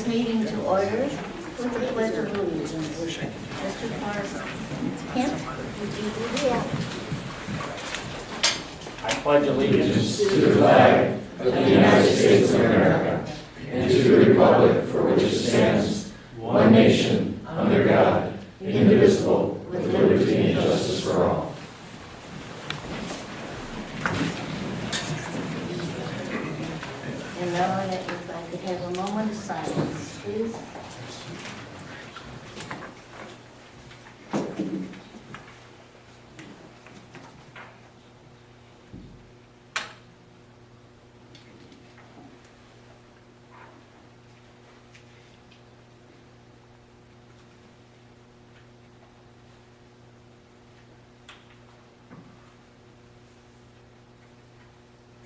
this meeting to order with the pledge of allegiance. Mr. Carson, Kent, would you do the honors? I pledge allegiance to the flag of the United States of America and to the republic for which it stands, one nation, under God, indivisible, with liberty and justice for all. And now, if I could have a moment of silence, please.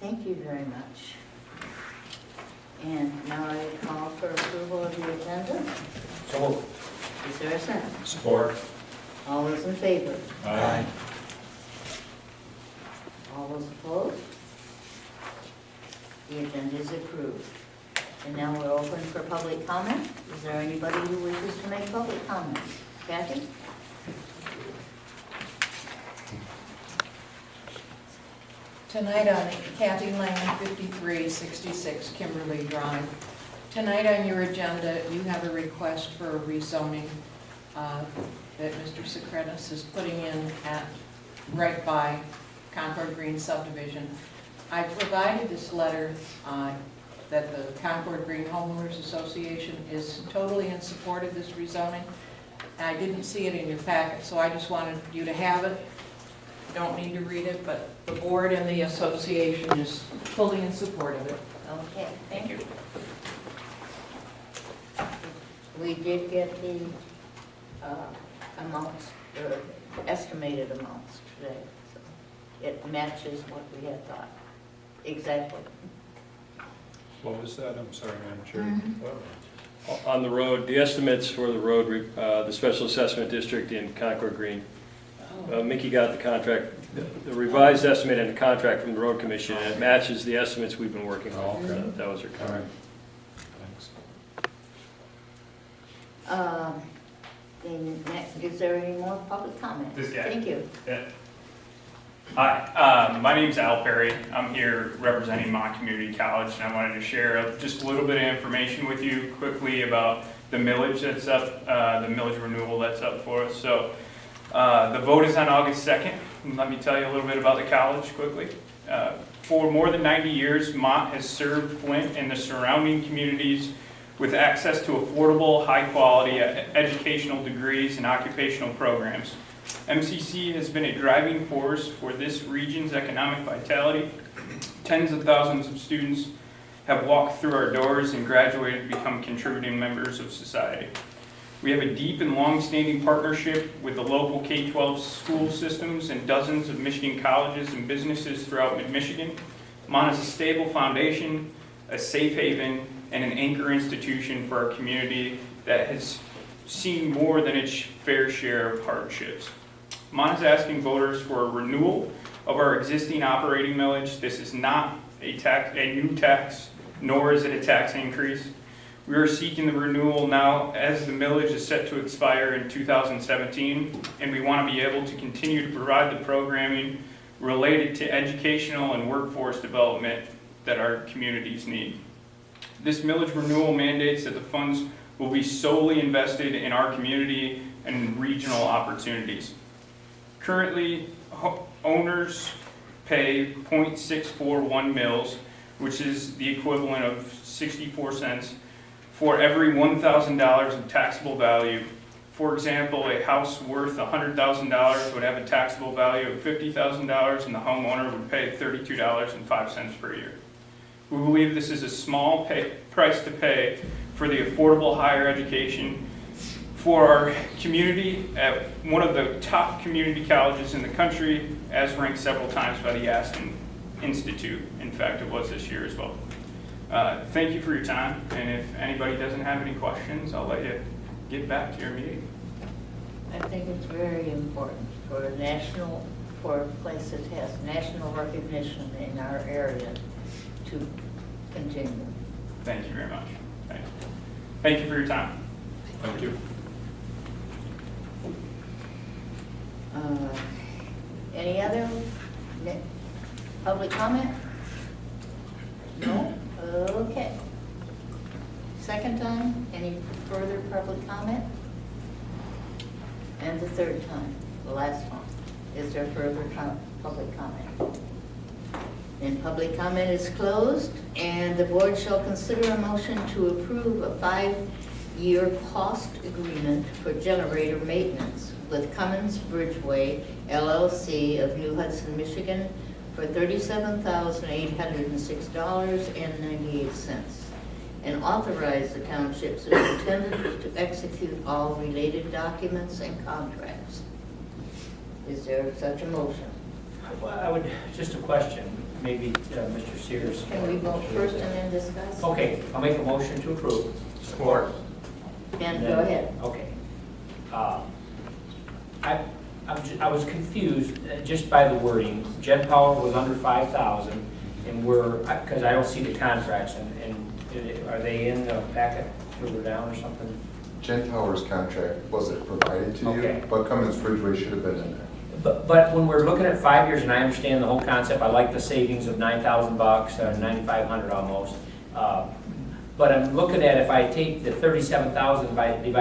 Thank you very much. And now I call for approval of the agenda. So moved. Is there a second? Support. All those in favor? Aye. All those opposed? The agenda is approved. And now we're open for public comment. Is there anybody who wishes to make public comments? Kathy? Tonight on Kathy Lane, 5366 Kimberly Drive. Tonight on your agenda, you have a request for a rezoning that Mr. Secretus is putting in at right by Concord Green subdivision. I provided this letter that the Concord Green Homeowners Association is totally in support of this rezoning. I didn't see it in your packet, so I just wanted you to have it. Don't need to read it, but the board and the association is fully in support of it. Okay, thank you. We did get the amounts, the estimated amounts today. So it matches what we had thought. Exactly. What was that? I'm sorry, Madam Chair. Mhm. On the road, the estimates for the road, the special assessment district in Concord Green. Mickey got the contract, the revised estimate and the contract from the road commission, and it matches the estimates we've been working on. That was her All right. Thanks. Then is there any more public comment? This guy. Thank you. Yeah. Hi, my name's Al Perry. I'm here representing Mont Community College, and I wanted to share just a little bit of information with you quickly about the millage that's up, the millage renewal that's up for us. So the vote is on August 2nd. And let me tell you a little bit about the college quickly. For more than 90 years, Mont has served Flint and the surrounding communities with access to affordable, high-quality educational degrees and occupational programs. MCC has been a driving force for this region's economic vitality. Tens of thousands of students have walked through our doors and graduated to become contributing members of society. We have a deep and long-standing partnership with the local K-12 school systems and dozens of Michigan colleges and businesses throughout mid-Michigan. Mont is a stable foundation, a safe haven, and an anchor institution for our community that has seen more than its fair share of hardships. Mont is asking voters for a renewal of our existing operating millage. This is not a new tax, nor is it a tax increase. We are seeking the renewal now as the millage is set to expire in 2017, and we want to be able to continue to provide the programming related to educational and workforce development that our communities need. This millage renewal mandates that the funds will be solely invested in our community and regional opportunities. Currently, owners pay 0.641 mils, which is the equivalent of 64 cents for every $1,000 of taxable value. For example, a house worth $100,000 would have a taxable value of $50,000 and the homeowner would pay $32.05 per year. We believe this is a small price to pay for the affordable higher education for our community at one of the top community colleges in the country, as ranked several times by the Aston Institute. In fact, it was this year as well. Thank you for your time, and if anybody doesn't have any questions, I'll let you get back to your meeting. I think it's very important for a place that has national recognition in our area to continue. Thank you very much. Thank you. Thank you for your time. Thank you. Any other public comment? No? Okay. Second time, any further public comment? And the third time, the last one. Is there further public comment? Then public comment is closed, and the board shall consider a motion to approve a 5-year cost agreement for generator maintenance with Cummins Bridgeway LLC of New Hudson, Michigan for $37,806.98, and authorize the township superintendent to execute all related documents and contracts. Is there such a motion? Well, I would, just a question, maybe Mr. Sears. Can we vote first and then discuss? Okay, I'll make a motion to approve. Support. Ben, go ahead. Okay. I was confused just by the wording. Gen Power was under 5,000, and because I don't see the contracts, and are they in the packet further down or something? Gen Power's contract wasn't provided to Okay. you, but Cummins Bridgeway should have been in there. But when we're looking at 5 years, and I understand the whole concept, I like the savings of $9,000, $9,500 almost. But I'm looking at, if I take the 37,000 divided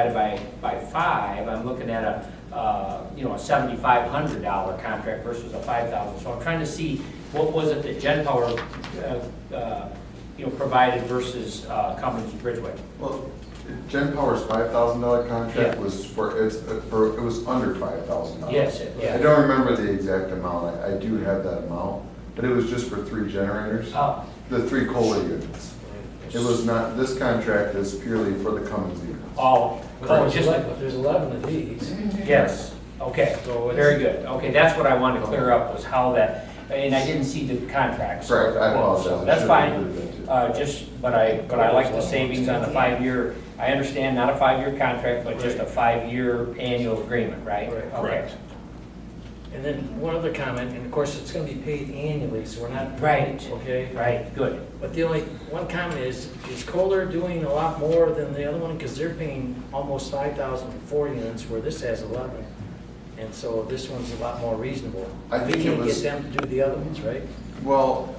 by 5, I'm looking at a $7,500 contract versus a 5,000. So I'm trying to see what was it that Gen Power provided versus Cummins Bridgeway. Well, Gen Power's $5,000 contract Yeah. was it was under $5,000. Yes, I yeah. don't remember the exact amount. I do have that amount, but it was just for 3 generators, Oh, the 3 COLA units. It was not. This contract is purely for the Cummins units. There's 11 of these. Yes, okay, So it's- very good. Okay, that's what I wanted to clear up, was how that, and I didn't see the contracts. Correct, I apologize. So I that's should fine. have included that too. But I like the savings on the 5-year, I understand not a 5-year contract, but just a 5-year annual agreement, right? Right. Okay. Correct. And then one other comment, and of course, it's gonna be paid annually, so we're not. Right. Okay? Right, good. But the only, one comment is Kohler doing a lot more than the other one? Because they're paying almost 5,000 for 4 units, where this has 11. And so this one's a lot more reasonable. I think We it can't was- get them to do the other ones, right? Well,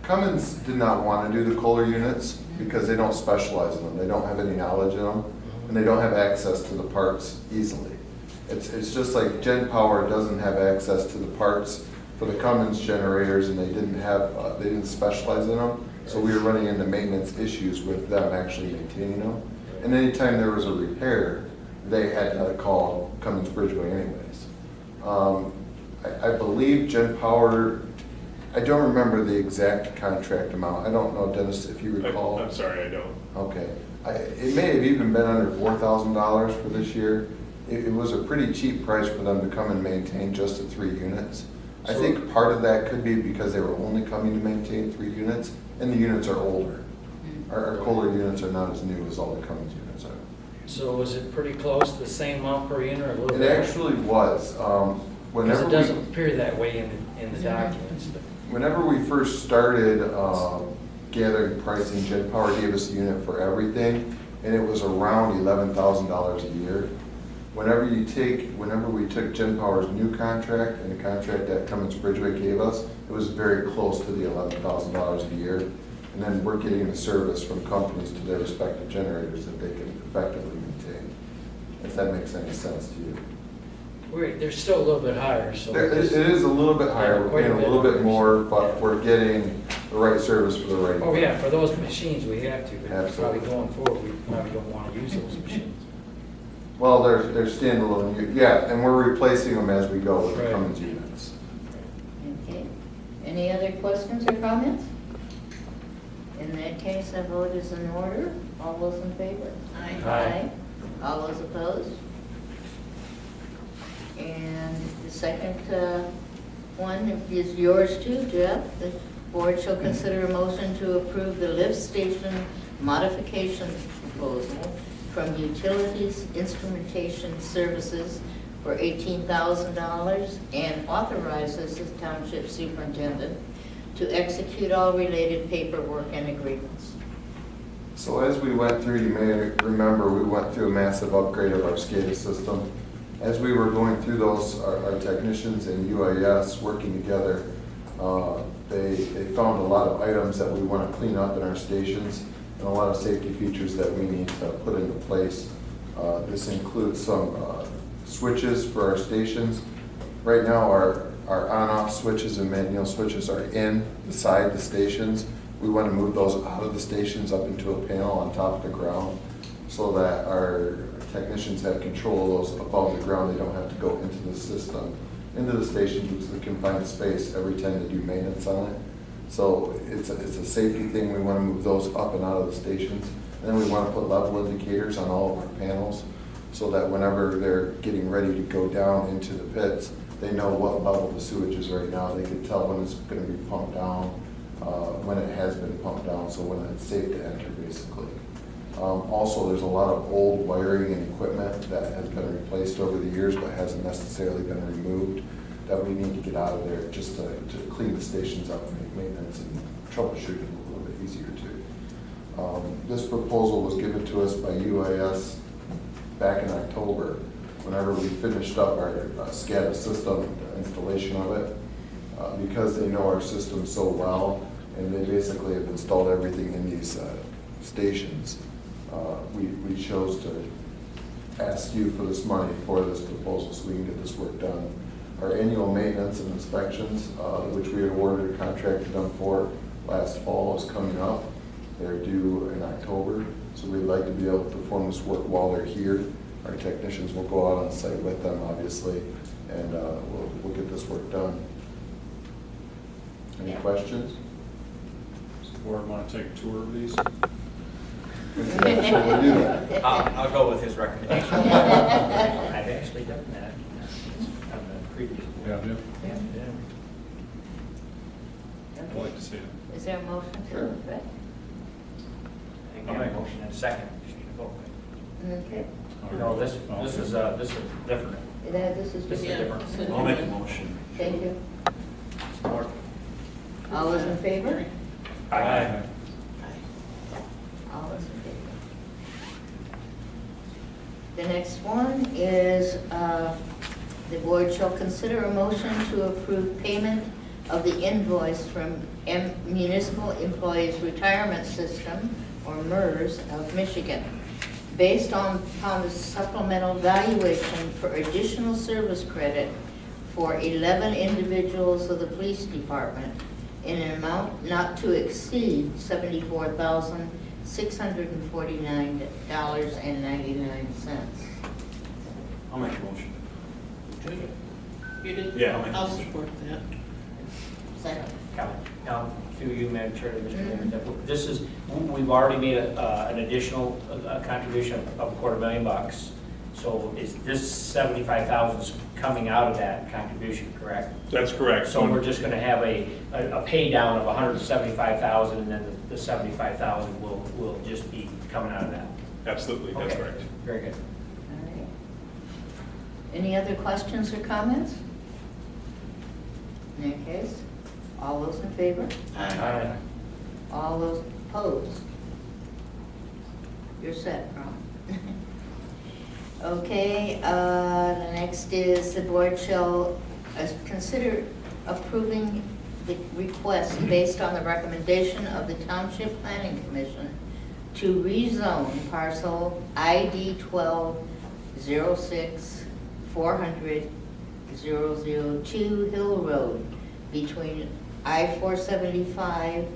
Cummins did not want to do the COLA units because they don't specialize in them. They don't have any knowledge in them, and they don't have access to the parts easily. It's just like Gen Power doesn't have access to the parts for the Cummins generators, and they didn't specialize in them. So we were running into maintenance issues with them actually maintaining them. And anytime there was a repair, they had to call Cummins Bridgeway anyways. I believe Gen Power, I don't remember the exact contract amount. I don't know, Dennis, if you recall. I'm sorry, I don't. Okay. It may have even been under $4,000 for this year. It was a pretty cheap price for them to come and maintain just the 3 units. I So- think part of that could be because they were only coming to maintain 3 units, and the units are older. Our Kohler units are not as new as all the Cummins units are. So is it pretty close to the same amount per unit or a little It bit? actually was. Because Whenever it we doesn't appear that way in the documents. Whenever we first started gathering pricing, Gen Power gave us a unit for everything, and it was around $11,000 a year. Whenever we took Gen Power's new contract and the contract that Cummins Bridgeway gave us, it was very close to the $11,000 a year. And then we're getting the service from companies to their respective generators that they can effectively maintain, if that makes any sense to you. They're still a little bit higher, so. It is a little bit higher, we're paying a little bit more, but we're getting the right service for the right. Oh, yeah, for those machines, we have to, but probably Absolutely. going forward, we probably don't want to use those machines. Well, they're standalone, yeah, and we're replacing them as we go with the Right. Cummins units. Okay. Any other questions or comments? In that case, a vote is in order. All those in favor? Aye. All those opposed? And the second one is yours too, Jeff. The board shall consider a motion to approve the lift station modification proposal from Utilities Instrumentation Services for $18,000 and authorizes the township superintendent to execute all related paperwork and agreements. So as we went through, you may remember, we went through a massive upgrade of our SCADA system. As we were going through those, our technicians and UIS working together, they found a lot of items that we want to clean up in our stations and a lot of safety features that we need to put into place. This includes some switches for our stations. Right now, our on-off switches and manual switches are inside the stations. We want to move those out of the stations up into a panel on top of the ground so that our technicians have control of those above the ground. They don't have to go into the system, into the station, which is a confined space every time they do maintenance on it. So it's a safety thing. We want to move those up and out of the stations. And then we want to put level indicators on all of our panels so that whenever they're getting ready to go down into the pits, they know what level the sewage is right now. They can tell when it's going to be pumped down, when it has been pumped down, so when it's safe to enter, basically. Also, there's a lot of old wiring and equipment that has been replaced over the years but hasn't necessarily been removed that we need to get out of there just to clean the stations up and make maintenance and troubleshooting a little bit easier too. This proposal was given to us by UIS back in October, whenever we finished up our SCADA system installation of it. Because they know our system so well, and they basically have installed everything in these stations, we chose to ask you for this money for this proposal so we can get this work done. Our annual maintenance and inspections, which we had awarded a contract to them for last fall, is coming up. They're due in October, so we'd like to be able to perform this work while they're here. Our technicians will go out on site with them, obviously, and we'll get this work done. Any questions? Does the board want to take a tour of these? Sure, we'll do that. I'll go with his recommendation. I've actually done that on the previous. Yeah, I do. Yeah. I'd like to see it. Is there a motion to Sure. effect? I think I have a motion and a second. Just need to vote. Okay. No, this is different. This is This is different. I'll make a motion. Thank you. Support. All those in favor? Aye. All those in favor. The next one is, the board shall consider a motion to approve payment of the invoice from Municipal Employees Retirement System, or MERS, of Michigan, based upon the supplemental valuation for additional service credit for 11 individuals of the police department in an amount not to exceed $74,649.99. I'll make a motion. You did? Yeah, I'll make a I'll motion. support that. Second. Now, through you, Madam Chair, to Mr. Mayor, this is, we've already made an additional contribution of $250,000. So is this 75,000 coming out of that contribution, correct? That's correct. So we're just gonna have a pay down of 175,000, and then the 75,000 will just be coming out of that. Absolutely, that's Okay. correct. Very good. All right. Any other questions or comments? In that case, all those in favor? Aye. All those opposed? You're set, Ron. Okay, the next is the board shall consider approving the request based on the recommendation of the Township Planning Commission to rezone parcel ID 12-06-400-002 Hill Road between I-475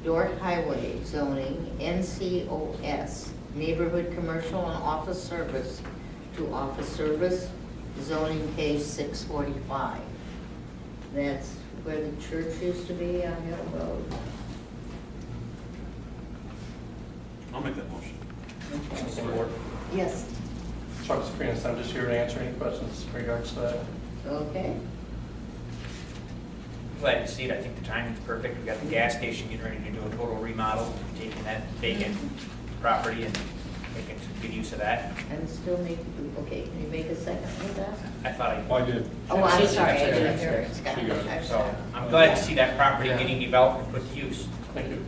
Dordt Highway zoning, NCOS, Neighborhood Commercial and Office Service, to Office Service, zoning case 645. That's where the church used to be on Hill Road. I'll make that motion. Yes, Chuck Saprinas, I'm just here to answer any questions in regards to that. okay. Glad to see it. I think the timing's perfect. We've got the gas station getting ready to do a total remodel, taking that vacant property and making some good use of that. I'm still making, okay, can you make a second with that? I thought Oh, I did. Oh, I'm She's- sorry, I she's- didn't hear it. Scott. She got it. I'm So sorry. I'm glad to see that property getting developed and put to use. Thank you.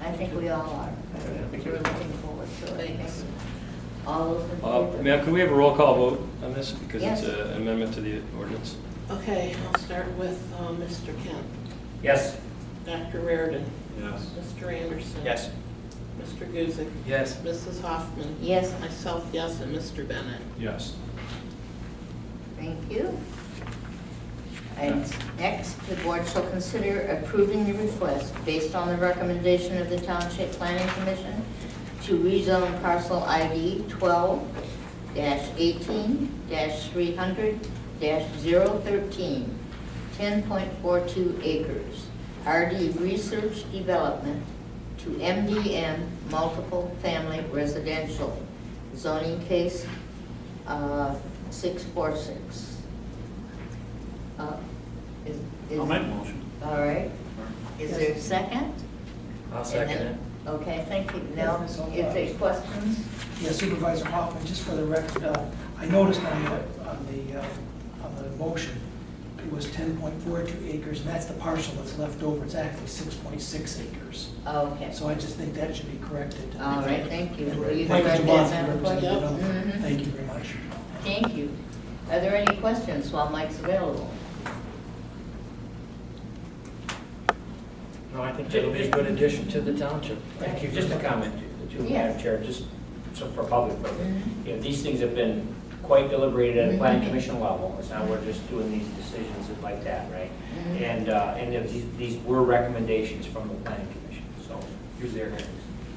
I think we all are. We're looking forward to it. Thanks. All those in favor? Ma'am, could we have a roll call vote on this, because Yes. it's an amendment to the ordinance? Okay, I'll start with Mr. Kemp. Yes. Dr. Reardon. Yes. Mr. Anderson. Yes. Mr. Guzik. Yes. Mrs. Hoffman. Yes, Myself, yes, and Mr. Bennett. Yes. thank you. And next, the board shall consider approving the request based on the recommendation of the Township Planning Commission to rezone parcel ID 12-18-300-013, 10.42 acres, RD Research Development to MDM Multiple Family Residential, zoning case 646. I'll make a motion. All right. Is there a second? I'll second And it. then- Okay, thank you. Now, is there questions? Yeah, Supervisor Hoffman, just for the record, I noticed on the motion, it was 10.42 acres, and that's the parcel that's left over. It's actually 6.6 acres. Okay. So I just think that should be corrected. All right, thank you. Will you Michael correct that, Jablonski, Madam Clerk? representing developer. Mhm. Thank you very much. Thank you. Are there any questions while Mike's available? No, I think that'll be a good addition to the township. Thank you. Just a comment, to Yeah. Madam Chair, just so for public purpose. Mhm. You know, these things have been quite deliberated at a planning commission level. It's not we're just doing these decisions like that, right? Mhm. And these were recommendations from the planning commission, so here's their hearings.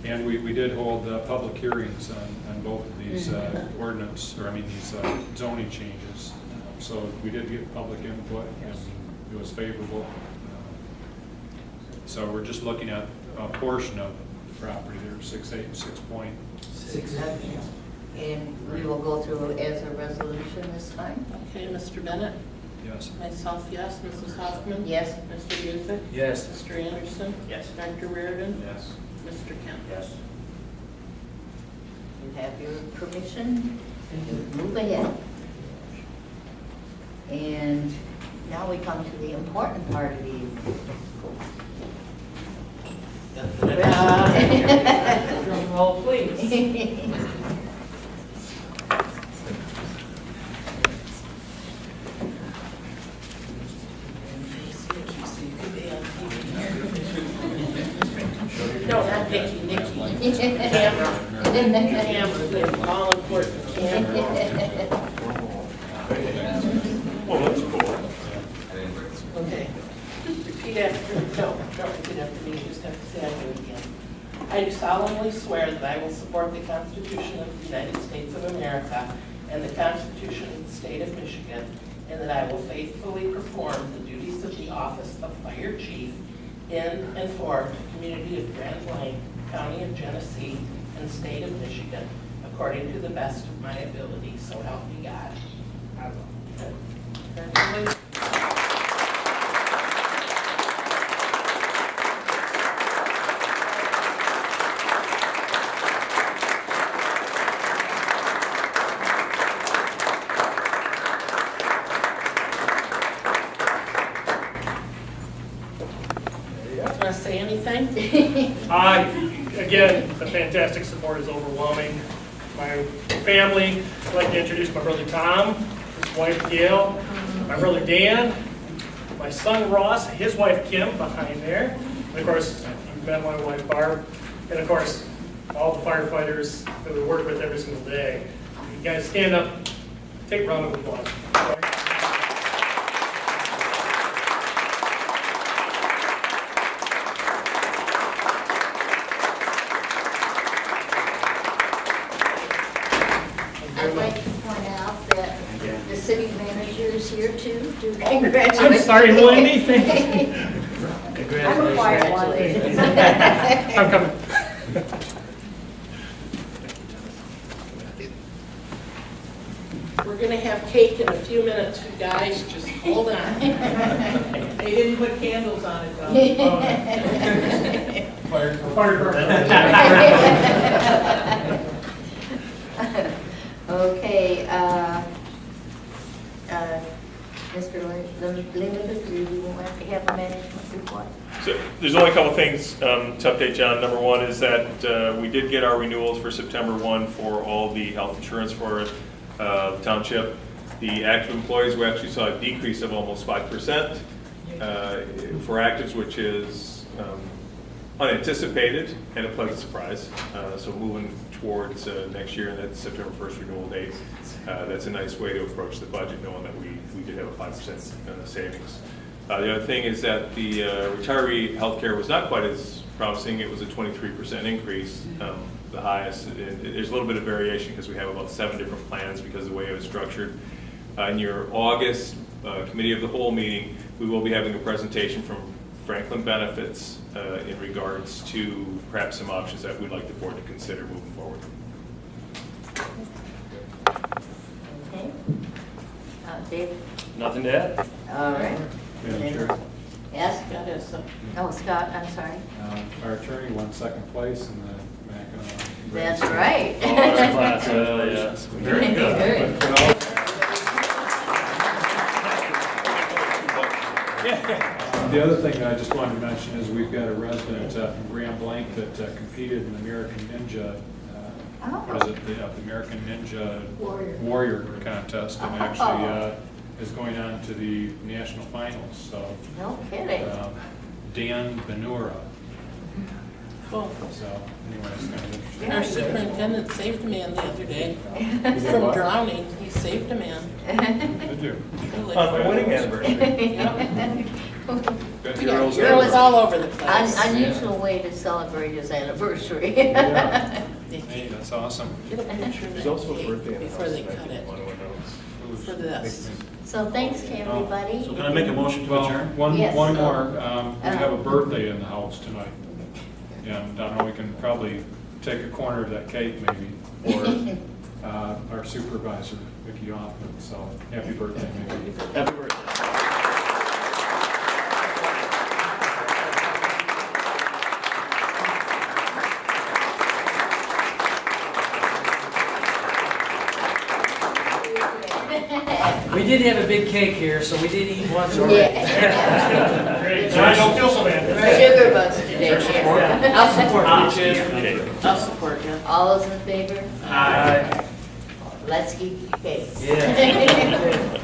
And we did hold public hearings on both of these ordinance, or I mean, these zoning changes. So we did get public input, and it was favorable. So we're just looking at a portion of the property there, 6.8 and 6.6. And we will go through as a resolution this time? Okay, Mr. Bennett. Yes. Myself, yes, Mrs. Hoffman. Yes? Mr. Guzik. Yes. Mr. Anderson. Yes. Dr. Reardon. Yes. Mr. Kemp. Yes. You have your permission to move ahead. And now we come to the important part of the evening. Drum roll, please. No, not Nikki, Nikki. Camera. Camera, the all important camera. Okay. Repeat after, no, don't repeat after me, you just have to say I do it again. I do solemnly swear that I will support the Constitution of the United States of America and the Constitution of the State of Michigan, and that I will faithfully perform the duties of the office of Fire Chief in and for the community of Grand Blanc, County of Genesee, and State of Michigan, according to the best of my ability, so help me God. I will. Congratulations. Want to say anything? Again, the fantastic support is overwhelming. My family, I'd like to introduce my brother Tom, his wife Gail, my brother Dan, my son Ross, his wife Kim behind there, and of course, you've met my wife Barb, and of course, all the firefighters that we work with every single day. You guys stand up, take a round of applause. I'd like to point out that the city manager is here too, to congratulate. I'm sorry, Wendy, thank you. I'm a quiet one lady. I'm coming. We're going to have cake in a few minutes, you guys, just hold on. They didn't put candles on it, though. Fire department. Okay, Mr. Limited, do you want to have a management report? So there's only a couple things to update, John. Number one is that we did get our renewals for September 1 for all the health insurance for the township. The active employees, we actually saw a decrease of almost 5% for actives, which is unanticipated and a pleasant surprise. So moving towards next year, and that's September 1st renewal date. That's a nice way to approach the budget, knowing that we did have a 5% savings. The other thing is that the retiree healthcare was not quite as promising. It was a 23% increase, the highest. There's a little bit of variation because we have about 7 different plans because of the way it was structured. In your August Committee of the Whole meeting, we will be having a presentation from Franklin Benefits in regards to perhaps some options that we'd like the board to consider moving forward. Okay. Dave? Nothing to add? All right. Madam Chair, Yes? Scott has some. Oh, Scott, I'm sorry. our attorney won second place in the MAC. That's right. Oh, our class, yeah. Very good. But the other thing that I just wanted to mention is we've got a resident from Grand Blanc that competed in the American Ninja, what is it, the American Ninja Warrior contest, and actually is going on to the national finals. So No kidding. Dan Benura. Cool. So anyway, it's kind of interesting. Our superintendent saved a man the other day did from what? drowning. He saved a man. Good do. Really. On my wedding anniversary. Got Yeah, heroes you're It was everywhere. all over the place. Unusual way to celebrate his anniversary. Yeah. Hey, that's awesome. Get a picture of There's that also a cake birthday in the before house they that I cut think it. one of our notes. For this. So thanks to everybody. So can I make a motion to Well, adjourn? one Yes. more. We have a birthday in the house tonight. And I know we can probably take a corner of that cake maybe, or our supervisor, Vicki Hoffman. So happy birthday, maybe. Happy birthday. We did have a big cake here, so we did eat once already. Yeah. Great. John, don't feel so bad. Sugar buzz today. I'll support Ah, you. I'll support you. All those in favor? Aye. Let's eat cake. Yeah.